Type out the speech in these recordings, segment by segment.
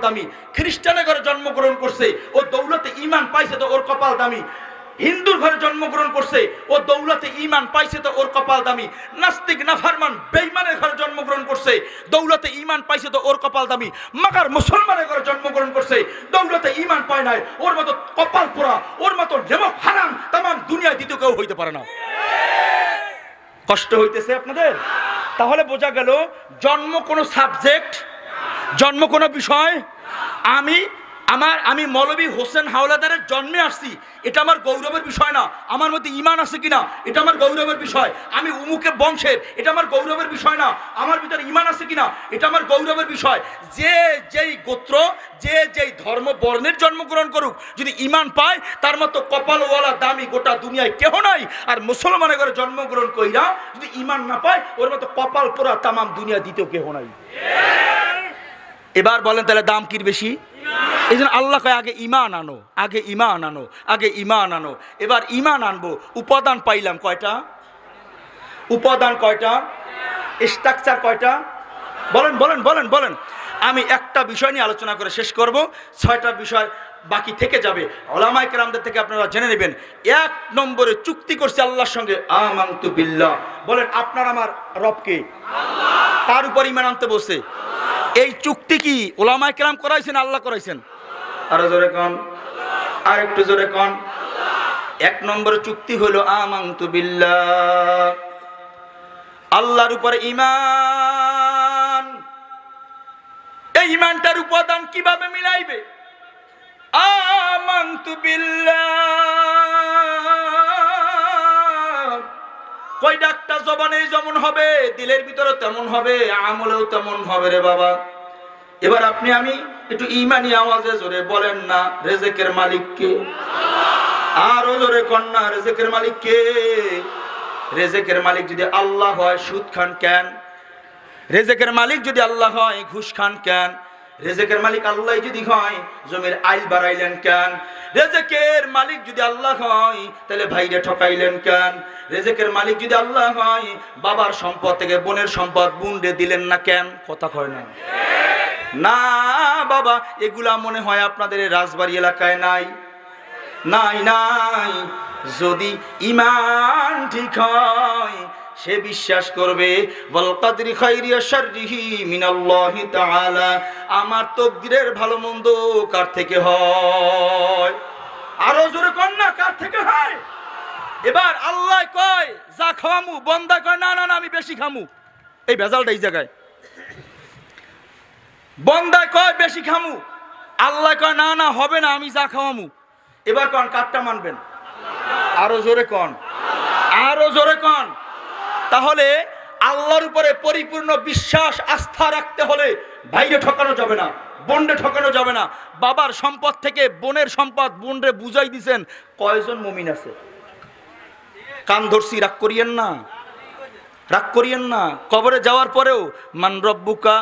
দামি, খ্রিস্টানের ঘরে জন্মগ্রহণ করছে, ও দৌলতে ঈমান পাইছে তো ওর কপাল দামি। হিন্দুর ঘরে জন্মগ্রহণ করছে, ও দৌলতে ঈমান পাইছে তো ওর কপাল দামি। নাস্তিক নাফরমান বেঈমানের ঘরে জন্মগ্রহণ করছে, দৌলতে ঈমান পাইছে তো ওর কপাল দামি। মাগার মুসলমানের ঘরে জন্মগ্রহণ করছে, দৌলতে ঈমান পায় নাই, ওর মতো কপাল পোড়া, ওর মতো নেমক হারাম তামাম দুনিয়ায় দ্বিতীয় কেউ হইতে পারে না। কষ্ট হইতেছে আপনাদের? তাহলে বোঝা গেল জন্ম কোনো সাবজেক্ট, জন্ম কোনো বিষয়। আমি মৌলভী হোসেন হাওলাদারের জন্মে আসছি, এটা আমার গৌরবের বিষয় না। আমার মধ্যে ঈমান আছে কিনা এটা আমার গৌরবের বিষয়। আমি উমুকে বংশের, এটা আমার গৌরবের বিষয় না। আমার ভিতরে ঈমান আছে কিনা এটা আমার গৌরবের বিষয়। যে যেই গোত্র, যে যেই ধর্ম বর্ণের জন্মগ্রহণ করুক, যদি ঈমান পায় তার মতো কপালওয়ালা দামি গোটা দুনিয়ায় কেহ নাই। আর মুসলমানের ঘরে জন্মগ্রহণ কইরা যদি ঈমান না পায়, ওর মতো কপাল পোড়া তামাম দুনিয়া দ্বিতীয় কেহ নাই। এবার বলেন তাহলে দাম কির বেশি? এই জন্য আল্লাহ কয় আগে ঈমান আনো, আগে ঈমান আনো, আগে ঈমান আনো। এবার ঈমান আনবো, উপাদান পাইলাম কয়টা? উপাদান কয়টা? স্ট্রাকচার কয়টা? বলেন বলেন বলেন বলেন। আমি একটা বিষয় নিয়ে আলোচনা করে শেষ করব, 6টা বিষয় বাকি থেকে যাবে। উলামায়ে কেরামদের থেকে আপনারা জেনে নেবেন। 1 নম্বরে চুক্তি করছে আল্লাহর সঙ্গে, আমানতু বিল্লাহ। বলেন আপনার আমার রবকে? আল্লাহ। তার উপর ঈমান আনতে বসে। এই চুক্তি কি উলামায়ে কেরাম করাইছেন, আল্লাহ করাইছেন? আরো জোরে কোন, আর একটু জোরে কোন। 1 নম্বরে চুক্তি হলো আমানতু বিল্লাহ, আল্লাহর উপর ঈমান। এই ঈমানটার উপাদান কিভাবে মিলাইবে? আমানতু বিল্লাহ কয় ডাকটা জবানে যেমন হবে, দিলের ভিতরে তেমন হবে, আমলেও তেমন হবে রে বাবা। এবার আপনি আমি একটু ঈমানি আওয়াজে জোরে বলেন না, রিজিকের মালিক কে? আরো জোরে কোন না, রিজিকের মালিক কে? রিজিকের মালিক যদি আল্লাহ হয়, সুদ খান কেন? রিজিকের মালিক যদি আল্লাহ হয়, ঘুষ খান কেন? রিজিকের মালিক আল্লাহ যদি হয়, জমির আইল বাড়াইলেন কেন? রিজিকের মালিক যদি আল্লাহ হয়, তাহলে ভাইরে ঠকাইলেন কেন? রিজিকের মালিক যদি আল্লাহ হয়, বাবার সম্পদ থেকে বোনের সম্পদ বুনরে দিলেন না কেন? কথা কয় না। না বাবা, এগুলা মনে হয় আপনাদের রাজবাড়ী এলাকায় নাই, নাই নাই। যদি ঈমান ঠিক হয়, সে বিশ্বাস করবে ওয়াল কদরি খাইরি ওয়া শাররিহি মিনাল্লাহি তাআলা, আমার তাকদীরের ভালো মন্দ কার থেকে হয়? আরো জোরে কোন না, কার থেকে হয়? এবার আল্লাহ কয় যা খাওয়ামু, বান্দা কয় না না না আমি বেশি খামু। এই ভেজালটা এই জায়গায়। বান্দা কয় বেশি খামু, আল্লাহ কয় না না হবে না, আমি যা খাওয়ামু। এবার কোন কারটা মানবেন? আরো জোরে কোন, আরো জোরে কোন। তাহলে আল্লাহর উপরে পরিপূর্ণ বিশ্বাস আস্থা রাখতে হলে ভাইরে ঠকানো যাবে না, বোনরে ঠকানো যাবে না। বাবার সম্পদ থেকে বোনের সম্পদ বোনরে বুঝাই দিছেন। কয়জন মুমিন আছে? কান ধরছি, রাগ করিয়েন না, রাগ করিয়েন না। কবরে যাওয়ার পরেও মান রব্বুকা,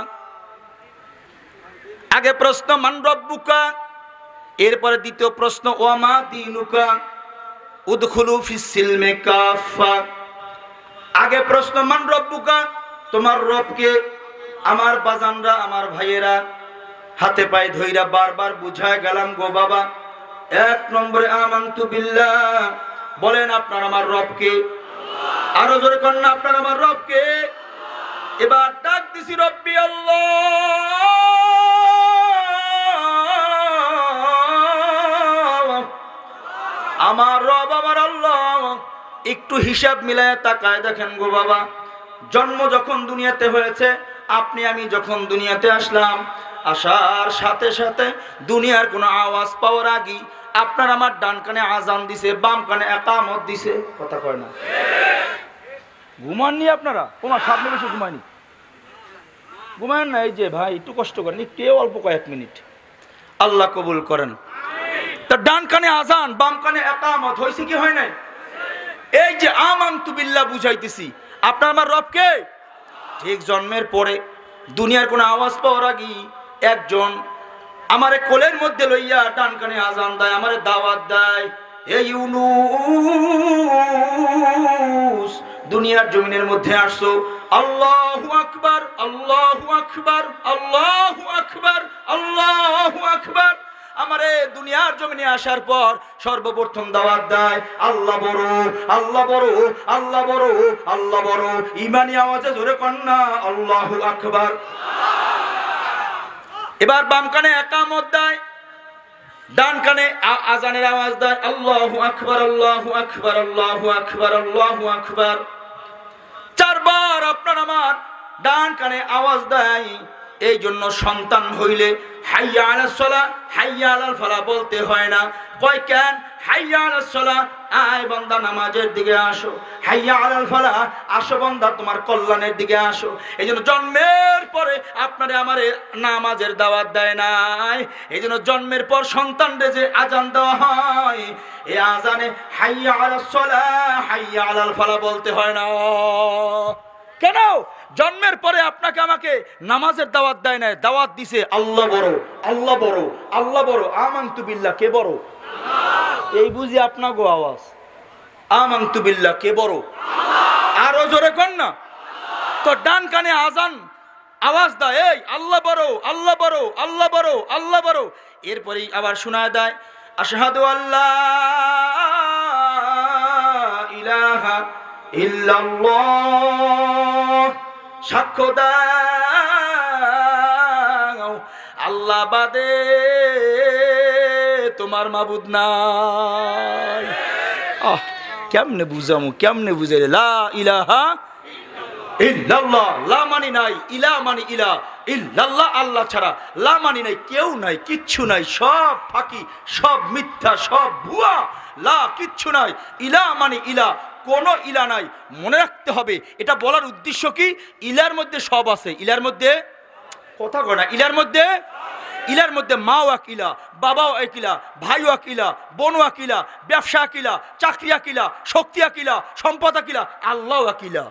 আগে প্রশ্ন মান রব্বুকা, এরপরে দ্বিতীয় প্রশ্ন ওয়া মা দীনুকা, উদখুলু ফিস সিলমি কাফা। আগে প্রশ্ন মান রব্বুকা, তোমার রবকে? আমার বাজানরা, আমার ভাইয়েরা হাতে পায়ে ধইরা বারবার বুঝায় গেলাম গো বাবা। 1 নম্বরে আমানতু বিল্লাহ, বলেন আপনার আমার রবকে? আরো জোরে কোন না, আপনার আমার রবকে? এবার ডাক দিছি রব্বি আল্লাহ, আমার রব আমার আল্লাহ। একটু হিসাব মিলায় তাকায় দেখেন গো বাবা, জন্ম যখন দুনিয়াতে হয়েছে, আপনি আমি যখন দুনিয়াতে আসলাম, আসার সাথে সাথে দুনিয়ার কোনো আওয়াজ পাওয়ার আগে আপনার আমার ডান কানে আজান দিছে, বাম কানে ইকামত দিছে। কথা কয় না। ঘুমাননি আপনারা? তোমার সামনে বসে ঘুমায়নি? ঘুমায় না? এই যে ভাই একটু কষ্ট করেন, একটু অল্প কয়েক মিনিট, আল্লাহ কবুল করেন। তা ডান কানে আজান, বাম কানে ইকামত হয়েছে কি হয় নাই? এই যে আমানতু বিল্লাহ বুঝাইতেছি, আপনার আমার রবকে? ঠিক জন্মের পরে দুনিয়ার কোনো আওয়াজ পাওয়ার আগে একজন আমারে কোলের মধ্যে লইয়া ডান কানে আজান দেয়, আমারে দাওয়াত দেয়, এই ইউনুস দুনিয়ার জমিনের মধ্যে আসছো, আল্লাহু আকবার, আল্লাহু আকবার, আল্লাহু আকবার, আল্লাহু আমারে দুনিয়ার জমিনে আসার পর সর্বপ্রথম দাওয়াত দেয় আল্লাহ বড়, আল্লাহ বড়, আল্লাহ বড়, আল্লাহ বড়। ঈমানি আওয়াজে জোরে কন্না আল্লাহু আকবার। এবার বাম কানে ইকামত দেয়, ডান কানে আজানের আওয়াজ দেয় আল্লাহু আকবার, আল্লাহু আকবার, আল্লাহু আকবার, আল্লাহু আকবার। চারবার আপনার আমার ডান কানে আওয়াজ দেয়। এই জন্য সন্তান হইলে হাইয়া আলাস সালাহ, হাইয়া আলাল ফালাহ বলতে হয় না। কয় কেন? হাইয়া আলাস সালাহ, আয় বান্দা নামাজের দিকে আসো, হাইয়া আলাল ফালাহ, আসো বান্দা তোমার কল্যাণের দিকে আসো। এই জন্য জন্মের পরে আপনারে আমারে নামাজের দাওয়াত দেয় নাই। এই জন্য জন্মের পর সন্তানরে যে আজান দেওয়া হয়, এই আজানে হাইয়া আলাস সালাহ, হাইয়া আলাল ফালাহ বলতে হয় না। কেন? জন্মের পরে আপনাকে আমাকে নামাজের দাওয়াত দেয় না, দাওয়াত দিছে আল্লাহ বড়, আল্লাহ বড়, আল্লাহ বড়। আমানতু বিল্লাহ, কে বড়? এই বুঝি আপনাগো আওয়াজ, আমানতু বিল্লাহ, কে বড়? আরো জোরে কোন না। তো ডান কানে আজান আওয়াজ দেয় এই আল্লাহ বড়, আল্লাহ বড়, আল্লাহ বড়, আল্লাহ বড়। এরপরেই আবার শোনায় দেয় আশহাদু আল্লা ইলাহা ইল্লাল্লাহ, সাক্ষ্য দাও আল্লাহ বাদে তোমার মাবুদ নাই। কেমনে বুঝামু, কেমনে বুঝাইলে? লা ইলাহা ইল্লাল্লাহ, লা মানি নাই, ইলা মানি ইলা, ইল্লাল্লাহ আল্লাহ ছাড়া, লা মানি নাই কেউ নাই, কিচ্ছু নাই, সব ফাঁকি, সব মিথ্যা, সব ভুয়া, লা কিচ্ছু নাই, ইলা মানি ইলা, কোনো ইলা নাই। মনে রাখতে হবে। এটা বলার উদ্দেশ্য কি? ইলার মধ্যে সব আছে। ইলার মধ্যে কথা কয় না, ইলার মধ্যে, ইলার মধ্যে মাও আকিলা, বাবাও আকিলা, ভাইও আকিলা, বোনও আকিলা, ব্যবসা আকিলা, চাকরি আকিলা, শক্তি আকিলা, সম্পদ আকিলা, আল্লাহ আকিলা।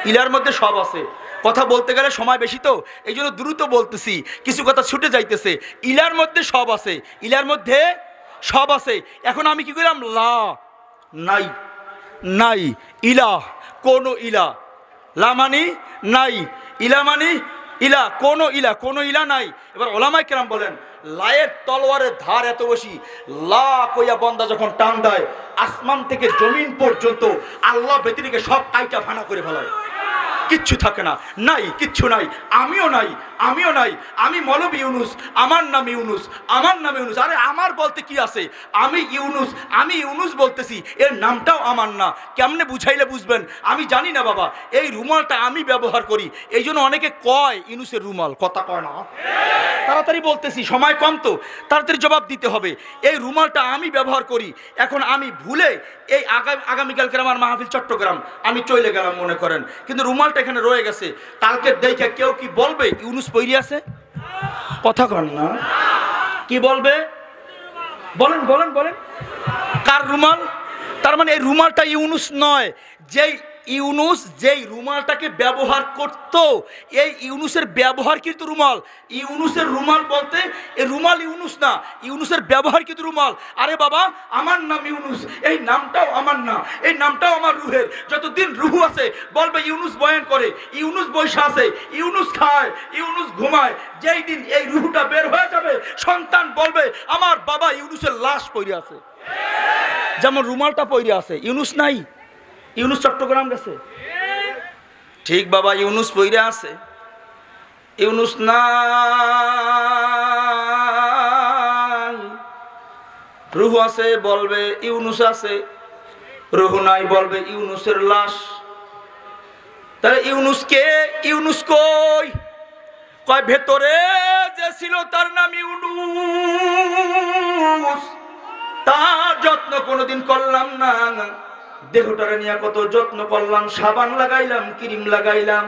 ইলার মধ্যে সব আছে। কথা বলতে গেলে সময় বেশি তো, এই জন্য দ্রুত বলতেছি, কিছু কথা ছুটে যাইতেছে। ইলার মধ্যে সব আছে, ইলার মধ্যে সব আছে। এখন আমি কি করলাম? লা নাই, নাই, ইলা কোন ইলা, লা মানি নাই, ইলা মানি ইলা, কোন ইলা, কোন ইলা নাই। এবার ওলামায়ে কেরাম বলেন লায়ের তলোয়ারের ধার এত বেশি, লা কইয়া বন্দা যখন টান দেয় আসমান থেকে জমিন পর্যন্ত আল্লাহ ব্যতিরেকে সব কাইটা ফানা করে ফেলায়, কিচ্ছু থাকে না, নাই, কিচ্ছু নাই। আমিও নাই, আমিও নাই, আমি মৌলবী ইউনুস, আমার নাম ইউনুস, আমার নাম ইউনুস। আরে আমার বলতে কি আছে? আমি ইউনুস, আমি ইউনুস বলতেছি, এর নামটাও আমার না। কেমনে বুঝাইলে বুঝবেন? আমি জানি না বাবা। এই রুমালটা আমি ব্যবহার করি, এই জন্য অনেকে কয় ইউনুসের রুমাল, কথা কয় না। তাড়াতাড়ি বলতেছি, সময় কম তো, তাড়াতাড়ি জবাব দিতে হবে। এই রুমালটা আমি ব্যবহার করি। এখন আমি ভুলে এই আগামীকালকে আমার মাহফিল চট্টগ্রাম, আমি চলে গেলাম মনে করেন, কিন্তু রুমালটা এখানে রয়ে গেছে। কালকে দেখে কেউ কি বলবে ইউনুস পইরি আছে? কথা কন না, কি বলবে? বলেন বলেন বলেন, কার রুমাল? তার মানে এই রুমালটা ইউনুস নয়। যেই ইউনুস যেই রুমালটাকে ব্যবহার করত, এই ইউনুসের ব্যবহার কিন্তু রুমাল। ইউনুসের রুমাল বলতে এই রুমাল ইউনুস না, ইউনুসের ব্যবহার কিন্তু রুমাল। আরে বাবা, আমার নাম ইউনুস, এই নামটাও আমার না, এই নামটাও আমার রুহের। যতদিন রুহু আছে বলবে ইউনুস বয়ান করে, ইউনুস বৈশা আছে, ইউনুস খায়, ইউনুস ঘুমায়। যেই দিন এই রুহুটা বের হয়ে যাবে, সন্তান বলবে আমার বাবা ইউনুসের লাশ পইরে আছে। যেমন রুমালটা পইরে আছে, ইউনুস নাই, ইউনুস চট্টগ্রাম গেছে। ঠিক বাবা, ইউনুস পইরা আছে, ইউনুস নাই। রুহু আছে বলবে ইউনুস আছে, রুহু নাই বলবে ইউনুসের লাশ। তাহলে ইউনুস কে? ইউনুস কই? কয় ভেতরে যে ছিল তার নাম ইউনুস, তার যত্ন কোনোদিন করলাম না। দেহটারে নিয়ে কত যত্ন করলাম, সাবান লাগাইলাম, ক্রিম লাগাইলাম,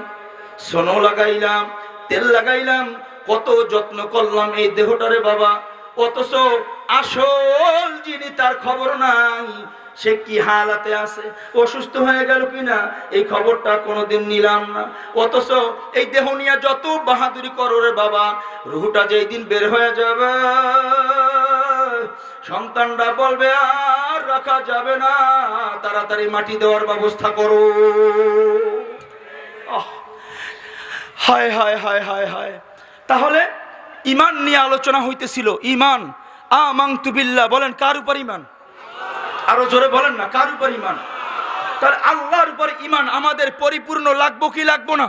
সোনো লাগাইলাম, তেল লাগাইলাম, কত যত্ন করলাম এই দেহটারে বাবা। অথচ আসল যিনি তার খবর নাই, সে কি হালাতে আছে, অসুস্থ হয়ে গেল কিনা এই খবরটা কোনোদিন নিলাম না। অথচ এই দেহ নিয়ে যত বাহাদুরি করো রে বাবা, রুহুটা যেই দিন বের হয়ে যাবে, সন্তানরা বলবে আর রাখা যাবে না, তাড়াতাড়ি মাটি দেওয়ার ব্যবস্থা করো। হায় হায় হায় হায় হায়। তাহলে ঈমান নিয়ে আলোচনা হইতেছিল, ঈমান। আমানতু বিল্লাহ, বলেন কার উপর ঈমান? আরো জোরে বলেন না, কার উপর ঈমান? তাহলে আল্লাহর উপর ঈমান আমাদের পরিপূর্ণ লাগবো কি লাগবো না?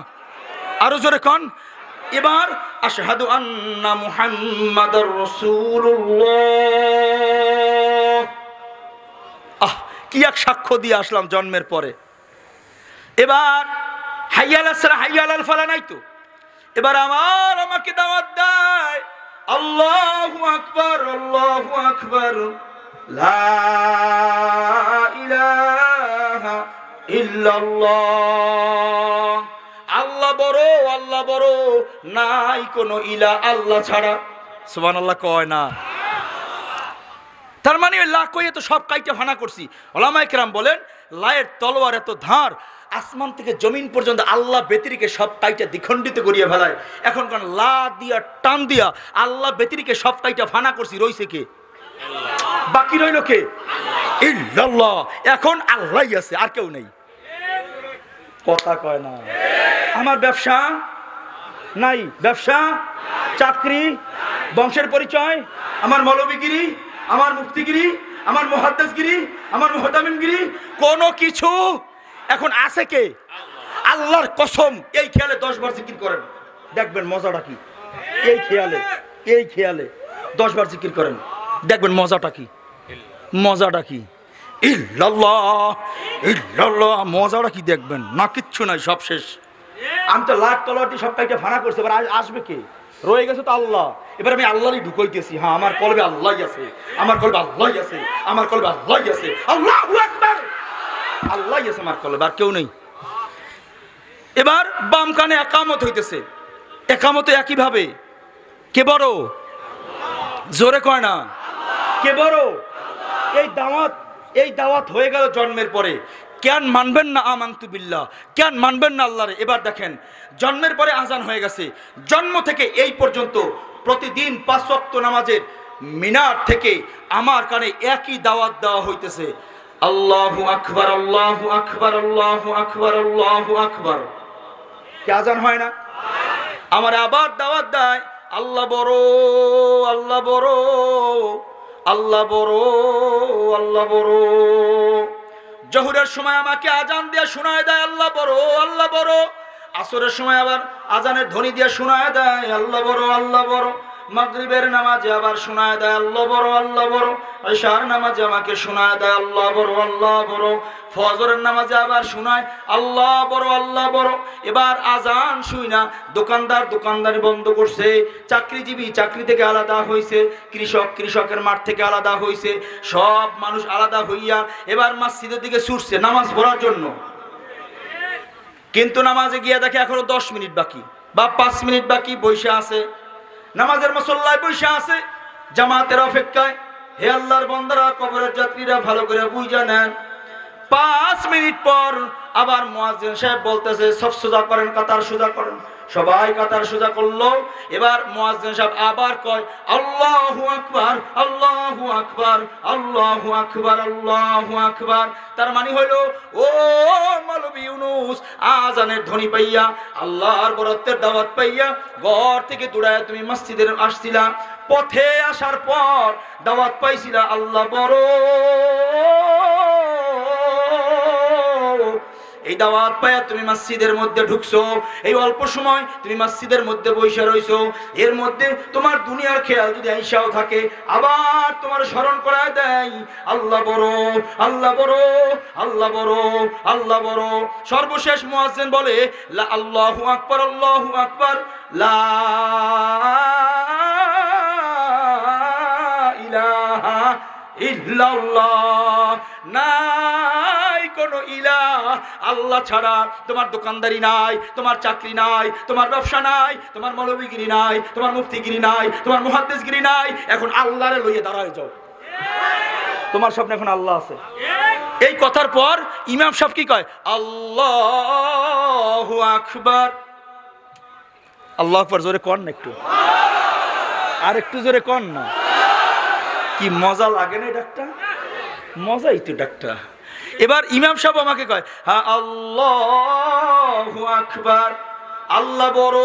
আরো জোরে কোন। এবার আশহাদু আন্না মুহাম্মাদার রাসূলুল্লাহ। কি এক সাক্ষ্য দিয়ে আসলাম জন্মের পরে। এবার হাইয়া আলাস সালাহ হাইয়া আলাল ফালাহ নাই তো। এবার আমাকে দাওয়াত দেয়, আল্লাহু আকবার, আল্লাহু আকবার, লা ইলাহা ইল্লাল্লাহ। আল্লাহ বড়, আল্লাহ বড়, নাই কোনো ইলা আল্লাহ ছাড়া। সুবহানাল্লাহ কয় না? তার মানে ওই লা কইয়ে তো সব কাইটা ফানা করছি। ওলামায়ে কেরাম বলেন লায়ের তলোয়ার এত ধার, আসমান থেকে জমিন পর্যন্ত আল্লাহ ব্যতিরিকে সব কাইটা দ্বিখণ্ডিত করিয়া ফেলায়। এখন কোন লা দিয়া টান দিয়া আল্লাহ ব্যতিরিকে সব কাইটা ফানা করছি, রইছে কে? বাকি রইল কে? ইল্লাল্লাহ। এখন আল্লাহই আছে, আর কেউ নেই। কথা কয় না। আমার ব্যবসা নাই, ব্যবসা, চাকরি, বংশের পরিচয়, আমার মৌলবীগিরি, আমার মুফতিগিরি, আমার মুহাদ্দিসগিরি, আমার মুহতামিমগিরি, কোনো কিছু এখন আছে কে? আল্লাহর কসম। এই খেয়ালে 10 বার জিকির করেন, দেখবেন মজাটা কি। এই খেয়ালে 10 বার জিকির করেন, দেখবেন মজাটা কি। মজাটা কি? ইল্লাল্লাহ, ইল্লাল্লাহ। মজাটা কি দেখবেন না? কিচ্ছু নাই, সব শেষ। আমি তো লাখ তলাটি সব কাইটা ফানা করছি। এবার আসবে কে? রয়ে গেছে তো আল্লাহ। এবার আমি আল্লাহরই ঢুকাইতেছি। হ্যাঁ, আমার কলবে আল্লাহই আছে, আমার কলবে আল্লাহই আছে, আমার কলবে আল্লাহই আছে। আল্লাহু আকবার, আল্লাহই আছে আমার কলবে, আর কেউ নেই। এবার বাম কানে একামত হইতেছে। একামতে একই ভাবে কে বড়? জোরে কয় না, কে বড়? এই দাওয়াত হয়ে গেল জন্মের পরে। কেন মানবেন না আমানতু বিল্লাহ? কেন মানবেন না আল্লাহরে? এবার দেখেন, জন্মের পরে আজান হয়ে গেছে। জন্ম থেকে এই পর্যন্ত প্রতিদিন 5 ওয়াক্ত নামাজের মিনার থেকে আমার কানে একই দাওয়াত দেওয়া হইতেছে, আল্লাহু আকবার, আল্লাহু আকবার, আল্লাহু আকবার, আল্লাহু আকবার। কি আজান হয় না? আমার আবার দাওয়াত দেয়, আল্লাহ বড়, আল্লাহ বড়, আল্লাহ বড়, আল্লাহ বড়। জোহরের সময় আমাকে আজান দিয়ে শোনায় দেয়, আল্লাহ বড়, আল্লাহ বড়। আসরের সময় আবার আজানের ধ্বনি দিয়ে শোনায় দেয়, আল্লাহ বড়, আল্লাহ বড়। মাগরিবের নামাজে আবার শোনায় দেয়, আল্লাহ বড়, আল্লাহ বড়। ইশার নামাজে আমাকে শোনায় দেয়, আল্লাহ বড়, আল্লাহ বড়। ফজরের নামাজে আবার শোনায়, আল্লাহ বড়, আল্লাহ বড়। এবার আজান শুই না, দোকানদার দোকানদারি বন্ধ করছে, চাকরিজীবী চাকরি থেকে আলাদা হয়েছে, কৃষক কৃষকের মাঠ থেকে আলাদা হয়েছে, সব মানুষ আলাদা হইয়া এবার মসজিদের দিকে ছুটছে নামাজ পড়ার জন্য। কিন্তু নামাজে গিয়ে দেখে এখনো 10 মিনিট বাকি বা 5 মিনিট বাকি, বসে আছে নামাজের মুসল্লায়, বসে আছে জামাতের অপেক্ষায়। হে আল্লাহর বান্দারা, কবরের যাত্রীরা ভালো করে বুঝে নেন, 5 মিনিট পর আবার মুয়াজ্জিন সাহেব বলতেছে, সফ সোজা করেন, কাতার সোজা করেন। সবাই কাতার সোজা করলো। এবার মুয়াজ্জিন সাহেব আবার কয়, আল্লাহু আকবার, আল্লাহু আকবার, আল্লাহু আকবার, আল্লাহু আকবার। তার মানে হলো, ও মৌলভী ইউনূস, আজানের ধ্বনি পাইয়া, আল্লাহর বরত্বের দাওয়াত পাইয়া ঘর থেকে দৌড়ায় তুমি মসজিদে আসছিলা। পথে আসার পর দাওয়াত পাইছিলা, আল্লাহ বড়। এই দাওয়াত পাইয়া তুমি মসজিদের মধ্যে ঢুকছো। এই অল্প সময় তুমি মসজিদের মধ্যে বসে রইছো। এর মধ্যে তোমার দুনিয়ার খেয়াল যদি আইসাও থাকে, আবার তোমার স্মরণ করায় দেয়, আল্লাহ বড়, আল্লাহ বড়, আল্লাহ বড়, আল্লাহ বড়। সর্বশেষ মুয়াজ্জিন বলে, লা আল্লাহু আকবার, আল্লাহু আকবার, লা ইলাহা ইল্লাল্লাহ। নাই কোনো ইলাহ আল্লাহ ছাড়া। তোমার দোকানদারি নাই, তোমার চাকরি নাই, তোমার ব্যবসা নাই, তোমার মৌলবীগিরি নাই, তোমার মুফতিগিরি নাই, তোমার মুহাদ্দিসগিরি নাই। এখন আল্লাহরে লইয়ে দাঁড়ায় যাও। তোমার স্বপ্নে এখন আল্লাহ আছে। এই কথার পর ইমাম সাহেব কি কয়? আল্লাহু আকবার। আল্লাহু আকবার জোরে কর না, একটু আর একটু জোরে কর না। কি মজা লাগে না ডাকটা? মজাই তো ডাকটা। এবার ইমাম সাহেব আমাকে কয়, হ্যাঁ আল্লাহু আকবার, আল্লাহ বড়।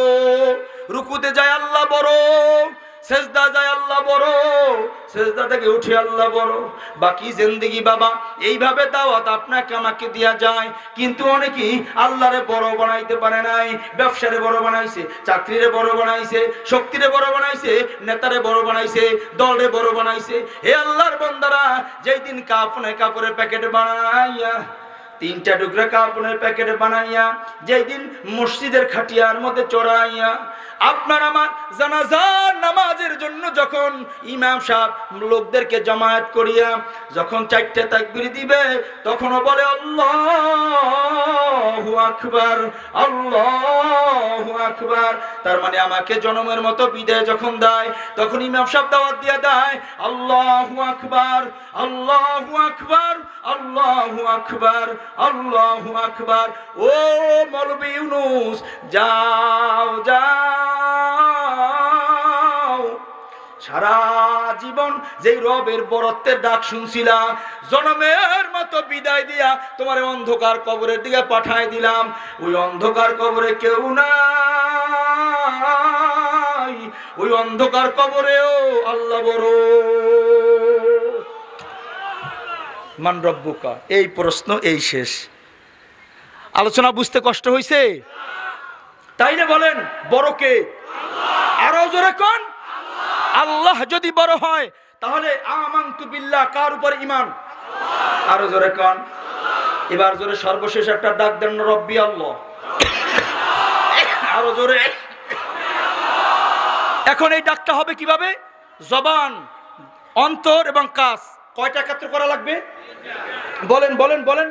রুকুতে যায়, আল্লাহ বড়। সেজদা যায় আল্লাহ বড়, সেজদা থেকে উঠে আল্লাহ বড়। বাকি জিন্দেগি বাবা এইভাবে দাওয়াত আপনাকে আমাকে দেয়া যায়, কিন্তু অনেকেই আল্লাহরে বড় বানাইতে পারে নাই। ব্যবসারে বড় বানাইছে, চাকরিরে বড় বানাইছে, শক্তিরে বড় বানাইছে, নেতারে বড় বানাইছে, দলরে বড় বানাইছে। হে আল্লাহর বান্দারা, যেই দিন কাপড়ের প্যাকেট বানাইয়া, 3টা টুকরা কাপড়ের প্যাকেট বানাইয়া, যেই দিন মসজিদের খাটিয়ার মধ্যে চড়াইয়া আপনার আমার জানাজার নামাজের জন্য যখন ইমাম সাহেব লোকদেরকে জামায়াত করিয়া যখন 4টে তাকবীর দিবে, তখনও বলে আল্লাহু আকবার, আল্লাহু আকবার। তার মানে আমাকে জনমের মতো বিদায় যখন দেয়, তখন ইমাম সাহেব দাওয়াত দিয়ে দেয় আল্লাহু আকবার, আল্লাহু আকবার, আল্লাহু আকবার, আল্লাহু আকবার। ও মৌলভী ইউনূস, যাও যাও, সারা জীবন যেই রবের বরত্বের ডাক শুনছিলা, জনমের মতো বিদায় দিয়া তোমার অন্ধকার কবরের দিকে পাঠায় দিলাম। ওই অন্ধকার কবরে কেউ নাই, ওই অন্ধকার কবরেও আল্লাহ বড়। মান রব্বুকা, এই প্রশ্ন এই শেষ। আলোচনা বুঝতে কষ্ট হয়েছে? তাই না? বলেন বড় কে? আরো জোরে কোন? আল্লাহ যদি বড় হয় তাহলে আমানতু বিল্লাহ, কার উপর ঈমান? আরো জোরে কোন? এবার জোরে সর্বশেষ একটা ডাক দেন, রব্বি আল্লাহ। আরো জোরে। এখন এই ডাকটা হবে কিভাবে? জবান, অন্তর এবং কাজ কয়টা একত্র করা লাগবে? বলেন বলেন বলেন।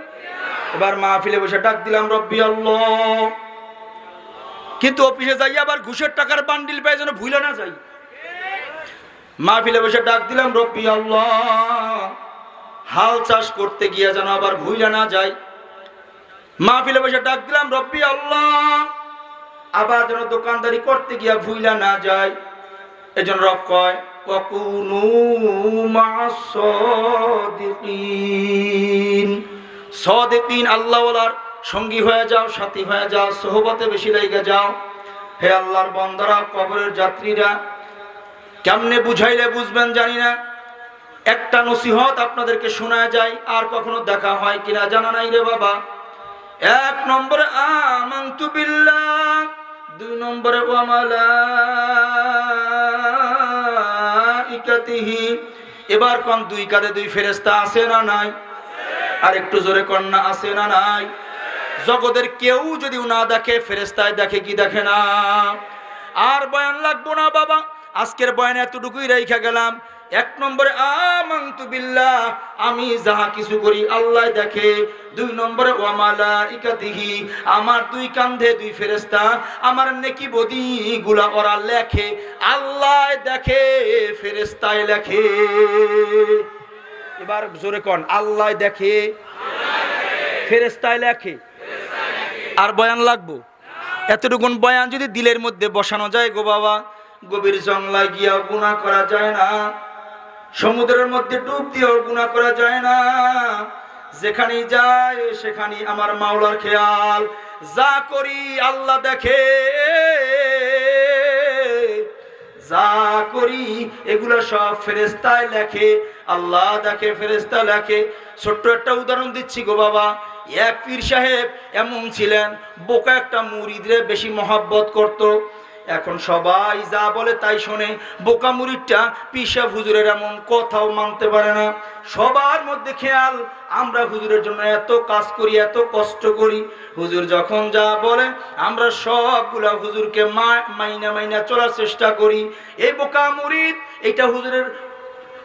এবার মাহফিলে বসে ডাক দিলাম রব্বি আল্লাহ, কিন্তু অফিসে যাই আবার ঘুষের টাকার বান্ডিল পেয়ে যেন ভুলে না যাই। মাহফিলে বসে ডাক দিলাম রব্বি আল্লাহ, হাল চাষ করতে গিয়া যেন আবার ভুলে না যাই। মাহফিলে বসে ডাক দিলাম রব্বি আল্লাহ, আবার যেন দোকানদারি করতে গিয়া ভুলে না যায়। এজন্য রব কয় ওয়াকুনু মা'আস সাদিকিন, সাদিকিন আল্লাহওয়ালার সঙ্গী হয়ে যাও, সাথী হয়ে যাও, সোহবতে বেশি লাইগা যাও। হে আল্লাহর বান্দারা, কবরের যাত্রীরা, কেমনে বুঝাইলে বুঝবেন জানি না। একটা নসিহত আপনাদেরকে শোনা যায়, আর কখনো দেখা হয় কিনা জানা নাই রে বাবা। 1 নম্বরে আমানতু বিল্লাহ, 2 নম্বরে ওয়া মালাইকাতিহি। এবার কোন 2 কাঁধে 2 ফেরেশতা আছে না নাই? আর একটু জোরে কোন না আছে না নাই? জগতের কেউ যদি না দেখে, ফেরেশতায় দেখে কি দেখে না? আর বয়ান লাগবো না বাবা, আজকের বয়ানে এতটুকুই রেখে গেলাম। 1 নম্বরে আমানতু বিল্লাহ, আমি যাহা কিছু করি আল্লাহ দেখে। 2 নম্বরে ওয়া মালাইকাতিহি, আমার 2 কাঁধে 2 ফেরেশতা আমার নেকি বদি গুলা ওরা লেখে। আল্লাহ দেখে, ফেরেশতায় লেখে। এবার জোরে কোন, আল্লাহ দেখে, ফেরেশতায় লেখে। আর বয়ান লাগবো? এতটুকুন বয়ান যদি দিলের মধ্যে বসানো যায় গো বাবা, গভীর জংলায় গিয়াও গুনাহ করা যায় না, সমুদ্রের মধ্যে ডুব দিয়েও গুনাহ করা যায় না। যেখানেই যায় সেখানেই আমার মাওলার খেয়াল। যা করি আল্লাহ দেখে, যা করি এগুলো সব ফেরেশতায় লেখে। আল্লাহ দেখে, ফেরেশতা লেখে। ছোট্ট একটা উদাহরণ দিচ্ছি গো বাবা। এক পীর সাহেব এমন ছিলেন, বোকা একটা মুরিদরে বেশি মহব্বত করত। এখন সবাই যা বলে তাই শোনে। বোকা মুরিদটা পীর সাহেব হুজুরের এমন কথাও মানতে পারে না। সবার মধ্যে খেয়াল, আমরা হুজুরের জন্য এত কাজ করি, এত কষ্ট করি, হুজুর যখন যা বলে আমরা সবগুলা হুজুরকে মাইনা চলার চেষ্টা করি। এই বোকা মুরিদ এইটা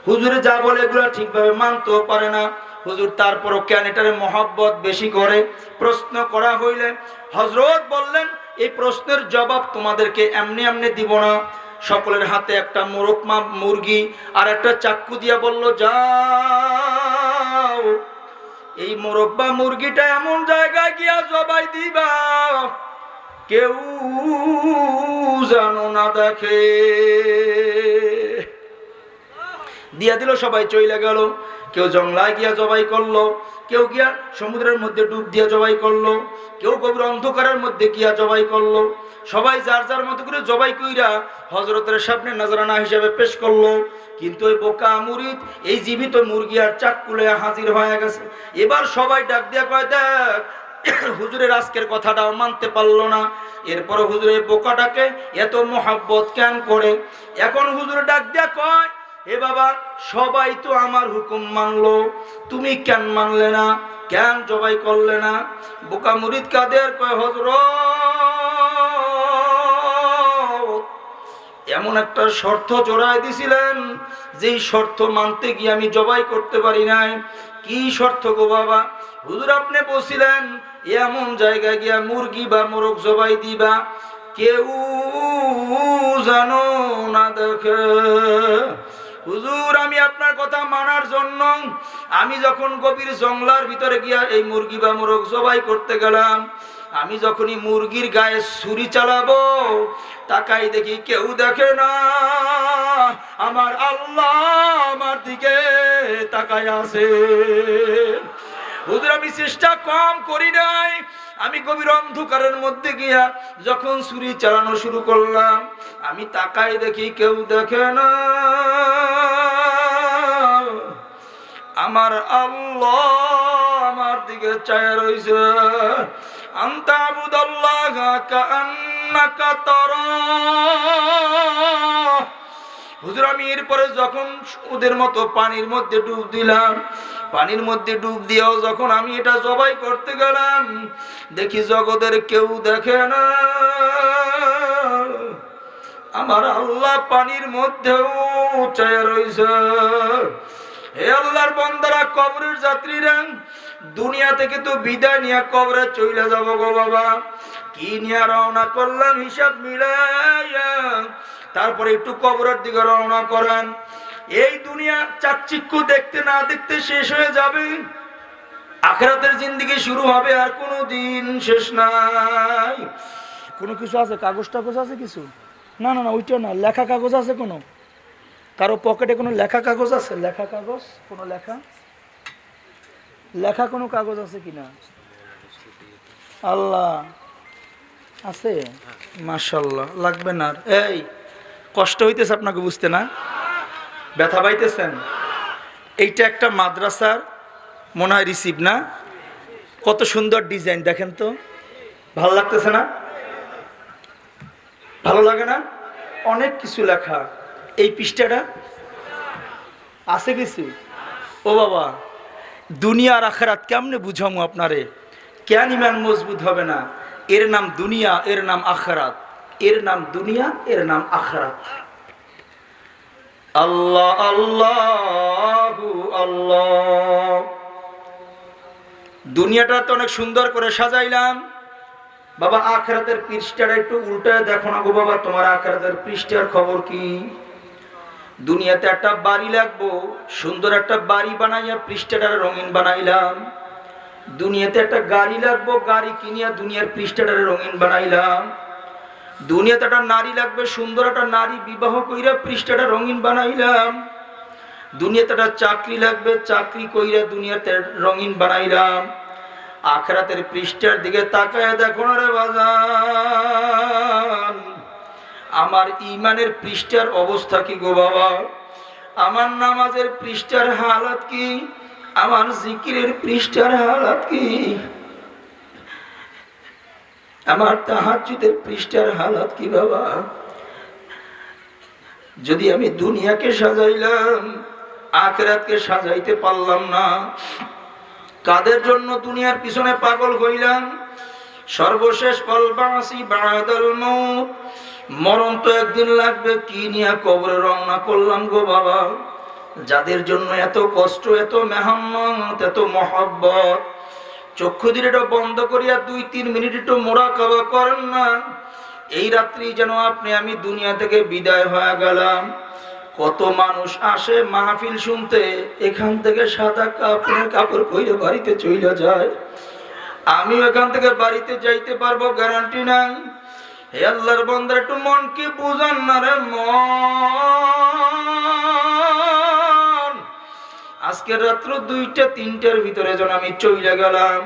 হুজুরে যা বলে এগুলা ঠিকভাবে মানতেও পারে না। হুজুর তারপরও কেন এটারে মহব্বত বেশি করে? প্রশ্ন করা হইলে হযরত বললেন, এই প্রশ্নের জবাব তোমাদেরকে এমনি এমনি দিব না। সকলের হাতে একটা মোরকমা মুরগি আর একটা চাক্কু দিয়া বলল, যাও এই মোরব্বা মুরগিটা এমন জায়গায় গিয়া জবাই দিবা কেউ যেন না দেখে। দিয়া দিল, সবাই চইলা গেল। কেউ জংলায় গিয়া জবাই করলো, কেউ গিয়া সমুদ্রের মধ্যে ডুব দিয়া জবাই করলো, কেউ গভীর অন্ধকারের মধ্যে গিয়া জবাই করলো। সবাই যার যার মতো করে জবাই কইরা হযরতের সামনে নজরানা হিসেবে পেশ করলো। কিন্তু ওই বোকা মুরিদ এই জীবিত মুরগি আর চাকুলে হাজির হয়ে গেছে। এবার সবাই ডাক দিয়া কয়, দেখ হুজুরের আজকের কথাটাও মানতে পারলো না, এরপর হুজুরের বোকাটাকে এত মোহাব্বত কেন করে। এখন হুজুর ডাক দিয়া কয়, এ বাবা, সবাই তো আমার হুকুম মানলো, তুমি কেন মানলে না, কেন জবাই করলে না? বোকা মুরিদ কাদের কয়, হযরত এমন একটা শর্ত জোড়ায় দিছিলেন, যেই শর্ত মানতে গিয়ে আমি জবাই করতে পারি নাই। কি শর্ত গো বাবা? হুজুর আপনি বলছিলেন এমন জায়গায় গিয়া মুরগি বা মোরগ জবাই দিবা কেউ জানো না দেখে। হুজুর আমি আপনার কথা মানার জন্য আমি যখন গভীর জঙ্গলার ভিতরে গিয়া এই মুরগি বা মোরগ জবাই করতে গেলাম, আমি যখনই মুরগির গায়ে ছুরি চালাবো তাকাই দেখি কেউ দেখে না, আমার আল্লাহ আমার দিকে তাকায় আছে। হুজুর আমি চেষ্টা কম করি নাই, আমি গভীর অন্ধকারের মধ্যে গিয়া যখন ছুরি চালানো শুরু করলাম, আমি তাকাই দেখি কেউ দেখে না, আমার আল্লাহ আমার দিকে চায় রইছে। আনতা আবুদাল্লাহা কাআন্নাকা তারাহ। হুজুর আমি এরপরে যখন ওদের মতো পানির মধ্যে ডুব দিলাম, পানির মধ্যে ডুব দিয়েও যখন আমি এটা জবাই করতে গেলাম, দেখি জগতের কেউ দেখে না, আমার আল্লাহ পানির মধ্যেও চায় রইছে। হে আল্লাহর বান্দারা, কবরের যাত্রীরা, দুনিয়া থেকে তো বিদায় নিয়ে কবরে চলে যাব গো বাবা, কি নিয়ে রওনা করলাম হিসাব মিলাইয়া তারপরে একটু কবরের দিকে রওনা করেন। এই দুনিয়া চাকচিক্য দেখতে না দেখতে শেষ হয়ে যাবে, আখিরাতের জিন্দেগি শুরু হবে, আর কোনো দিন শেষ নাই। কোনো কিছু আছে, কাগজ টাগজ আছে কিছু? না না না, ওইটা না, লেখা কাগজ আছে কোনো? কারো পকেটে কোনো লেখা কাগজ আছে? লেখা কাগজ কোনো লেখা লেখা কোনো কাগজ আছে কিনা? আল্লাহ আছে, মাশাআল্লাহ। লাগবে না। এই কষ্ট হইতেছে আপনাকে বুঝতে, না ব্যথা পাইতেছেন? এইটা একটা মাদ্রাসার মনে হয় রিসিভ, না? কত সুন্দর ডিজাইন দেখেন তো, ভালো লাগতেছে না? ভালো লাগে না? অনেক কিছু লেখা। এই পৃষ্ঠাটা আছে কিছু? ও বাবা, দুনিয়া আর আখিরাত কেমনে বুঝামু আপনারে? কেন ইমান মজবুত হবে না? এর নাম দুনিয়া, এর নাম আখিরাত, এর নাম দুনিয়া, এর নাম আখিরাত। আল্লাহ আল্লাহু আল্লাহ। দুনিয়াটা তো অনেক সুন্দর করে সাজাইলাম বাবা, আখিরাতের পৃষ্ঠাটা একটু উল্টায় দেখো না গো বাবা, তোমার আখিরাতের পৃষ্ঠার খবর কি? দুনিয়াতে একটা বাড়ি লাগবো, সুন্দর একটা বাড়ি বানাইয়া পৃষ্ঠাটা রঙিন বানাইলাম। দুনিয়াতে একটা গাড়ি লাগবো, গাড়ি কিনিয়া দুনিয়ার পৃষ্ঠাটা রঙিন বানাইলাম। দুনিয়াতে একটা নারী লাগবে, সুন্দর একটা নারী বিবাহ কইরা পৃষ্ঠাটা রঙিন বানাইলাম। দুনিয়াতে একটা চাকরি লাগবে, চাকরি কইরা দুনিয়াতে রঙিন বানাইলাম। আখিরাতের পৃষ্ঠার দিকে তাকায় দেখো না রে বাজান, আমার ইমানের পৃষ্ঠার অবস্থা কি গো বাবা? আমার নামাজের পৃষ্ঠার হালাত কি? আমার জিকিরের পৃষ্ঠার হালাত কি? আমার তাহাজ্জুদের পৃষ্ঠার হালাত কি বাবা? যদি আমি দুনিয়াকে সাজাইলাম, আখিরাতকে সাজাইতে পারলাম না, কাদের জন্য দুনিয়ার পিছনে পাগল হইলাম? সর্বশেষ কলবাসি বাদাল মউত, মরণ তো একদিন লাগবে, কি নিয়ে কবরে রওনা করলাম গো বাবা? যাদের জন্য এত কষ্ট, এত মেহনত, এত মহব্বত, চক্ষু দিলেটা বন্ধ করিয়া 2-3 মিনিট একটু মোরাকাবা করেন না। এই রাত্রি যেন আপনি আমি দুনিয়া থেকে বিদায় হয়ে গেলাম। কত মানুষ আসে মাহফিল শুনতে, এখান থেকে সাদা কাপড় পরে বাড়িতে চলে যায়। আমিও এখান থেকে বাড়িতে যাইতে পারবো গ্যারান্টি নাই। হে আল্লাহর বান্দা, একটু মনকে বুঝান না রে মন। আজকের রাত্র 2টা 3টার ভিতরে যেন আমি চলে গেলাম,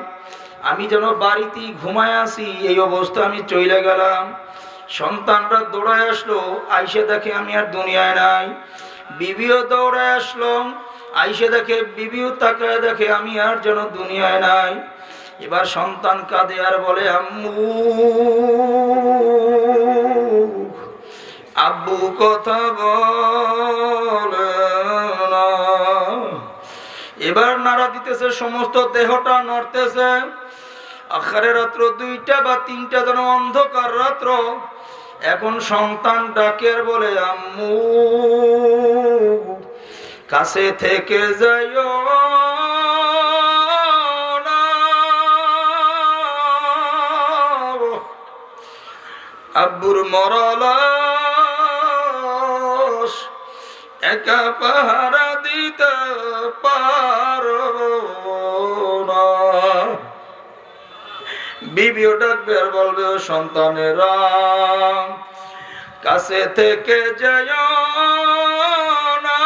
আমি যেন বাড়িতেই ঘুমায় আছি এই অবস্থা আমি চলে গেলাম। সন্তানরা দৌড়ায় আসলো, আইসে দেখে আমি আর দুনিয়ায় নাই। বিবিও দৌড়ায় আসলো, আইসে দেখে, বিবিও তাকায় দেখে আমি আর যেন দুনিয়ায় নাই। এবার সন্তান কাঁদে আর বলে, আম্মু, আব্বু কথা বলে না। এবার নাড়া দিতেছে, সমস্ত দেহটা নড়তেছে। আখারে রাত্র 2টা বা 3টা যেন অন্ধকার রাত্র। এখন সন্তান ডাকে আর বলে, আম্মু, কাছে থেকে যাইও না, আব্বুর মরালাস একা পাহারা দিতে পারবো না। বিবিও ডাকবে আর বলবে, ও সন্তানেরা, কাছে থেকে যাইও না,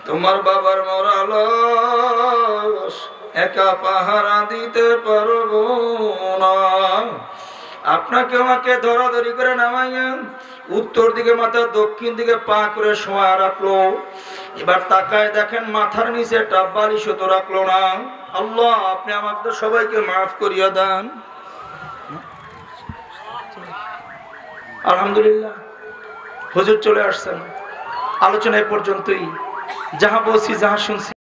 তোমার বাবার মরালাস একা পাহারা দিতে পারবো না। আপনাকে আমাকে ধরাধরি করে নামাইয়া উত্তর দিকে মাথা, দক্ষিণ দিকে পা করে শোয়া রাখলো। এবার তাকায় দেখেন মাথার নিচে একটা বালিশ তো রাখলো না। আল্লাহ, আপনি আমাদের সবাইকে মাফ করিয়া দেন। আলহামদুলিল্লাহ, হুজুর চলে আসছেন। আলোচনা এ পর্যন্তই। যাহা বলছি, যাহা শুনছি